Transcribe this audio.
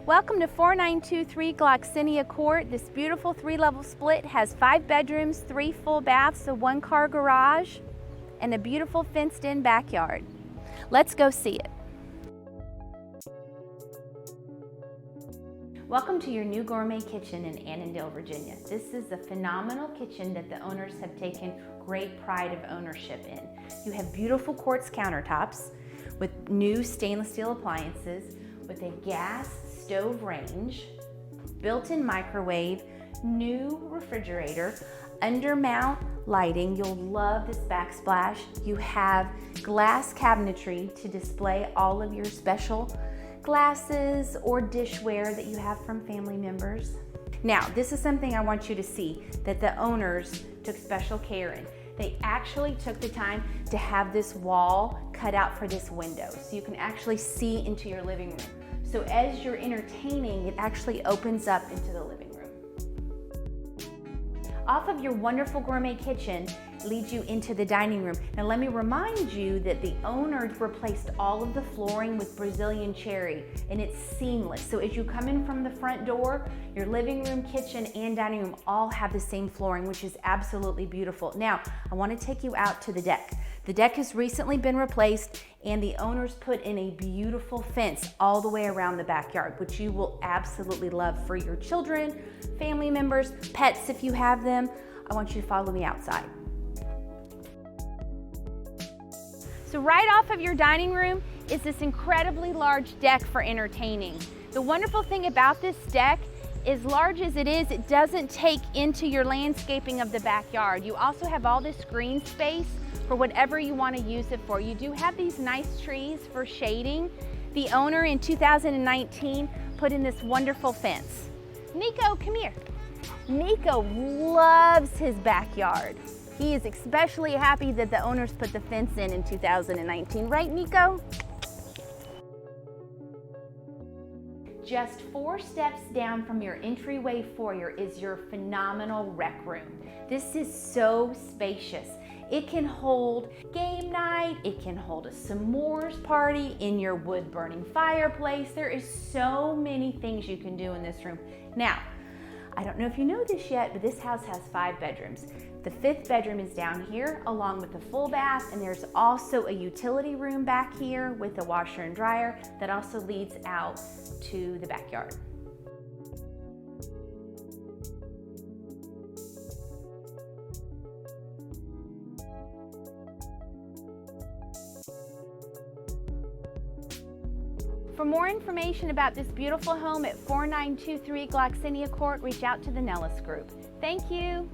Welcome to 4923 Gloxinia Court. This beautiful 3-level split has 5 bedrooms, 3 full baths, a 1-car garage, and a beautiful fenced-in backyard. Let's go see it. Welcome to your new Gourmet Kitchen in Annandale, Virginia. This is a phenomenal kitchen that the owners have taken great pride of ownership in. You have beautiful quartz countertops with new stainless steel appliances, with a gas stove range, built-in microwave, new refrigerator, undermount lighting. You'll love this backsplash. You have glass cabinetry to display all of your special glasses or dishware that you have from family members. Now, this is something I want you to see that the owners took special care in. They actually took the time to have this wall cut out for this window, so you can actually see into your living room. So as you're entertaining, it actually opens up into the living room. Off of your wonderful gourmet kitchen leads you into the dining room. Now let me remind you that the owners replaced all of the flooring with Brazilian cherry, and it's seamless. So as you come in from the front door, your living room, kitchen, and dining room all have the same flooring, which is absolutely beautiful. Now, I want to take you out to the deck. The deck has recently been replaced, and the owners put in a beautiful fence all the way around the backyard, which you will absolutely love for your children, family members, pets if you have them. I want you to follow me outside. So right off of your dining room is this incredibly large deck for entertaining. The wonderful thing about this deck, as large as it is, it doesn't take into your landscaping of the backyard. You also have all this green space for whatever you want to use it for. You do have these nice trees for shading. The owner in 2019 put in this wonderful fence. Nico, come here. Nico loves his backyard. He is especially happy that the owners put the fence in 2019. Right, Nico? Just 4 steps down from your entryway foyer is your phenomenal rec room. This is so spacious. It can hold game night, it can hold a s'mores party in your wood-burning fireplace. There is so many things you can do in this room. Now, I don't know if you know this yet, but this house has 5 bedrooms. The 5th bedroom is down here along with a full bath, and there's also a utility room back here with a washer and dryer that also leads out to the backyard. For more information about this beautiful home at 4923 Gloxinia Court, reach out to the Nellis Group. Thank you.